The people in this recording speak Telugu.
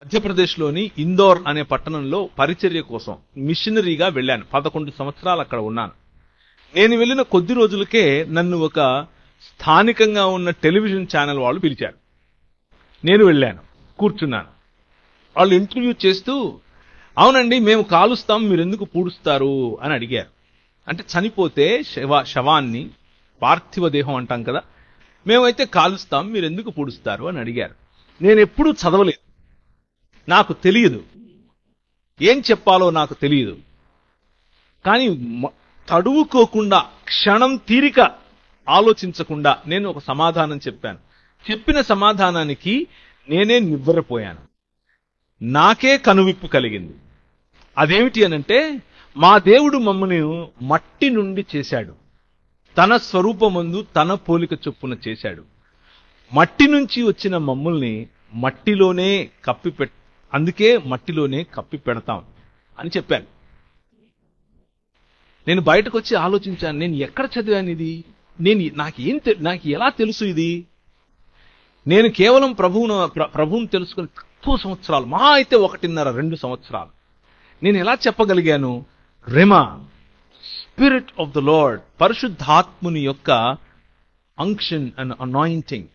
మధ్యప్రదేశ్లోని ఇందోర్ అనే పట్టణంలో పరిచర్య కోసం మిషనరీగా వెళ్ళాను. 11 సంవత్సరాలు అక్కడ ఉన్నాను. నేను వెళ్ళిన కొద్ది రోజులకే నన్ను ఒక స్థానికంగా ఉన్న టెలివిజన్ ఛానల్ వాళ్ళు పిలిచారు. నేను వెళ్ళాను, కూర్చున్నాను. వాళ్ళు ఇంటర్వ్యూ చేస్తూ, అవునండి మేము కాలుస్తాం, మీరెందుకు పూడుస్తారు అని అడిగారు. అంటే చనిపోతే శవాన్ని, పార్థివ దేహం అంటాం కదా, మేమైతే కాలుస్తాం, మీరెందుకు పూడుస్తారు అని అడిగారు. నేను ఎప్పుడూ చదవలేదు, నాకు తెలియదు, ఏం చెప్పాలో నాకు తెలియదు. కానీ తడువుకోకుండా, క్షణం తీరిక ఆలోచించకుండా నేను ఒక సమాధానం చెప్పాను. చెప్పిన సమాధానానికి నేనే నివ్వెరపోయాను. నాకే కనువిప్పు కలిగింది. అదేమిటి అనంటే, మా దేవుడు మమ్మల్ని మట్టి నుండి చేశాడు, తన స్వరూపమందు తన పోలిక చొప్పున చేశాడు. మట్టి నుంచి వచ్చిన మమ్మల్ని మట్టిలోనే అందుకే మట్టిలోనే కప్పి పెడతాం అని చెప్పాను. నేను బయటకు వచ్చి ఆలోచించాను, నేను ఎక్కడ చదివాను ఇది, నాకు ఎలా తెలుసు ఇది? నేను కేవలం ప్రభువును తెలుసుకుని తక్కువ సంవత్సరాలు, మహా అయితే 1.5-2 సంవత్సరాలు. నేను ఎలా చెప్పగలిగాను? Rhema, spirit of the Lord, పరిశుద్ధాత్ముని యొక్క అంక్షన్ అండ్ అనాయింటింగ్,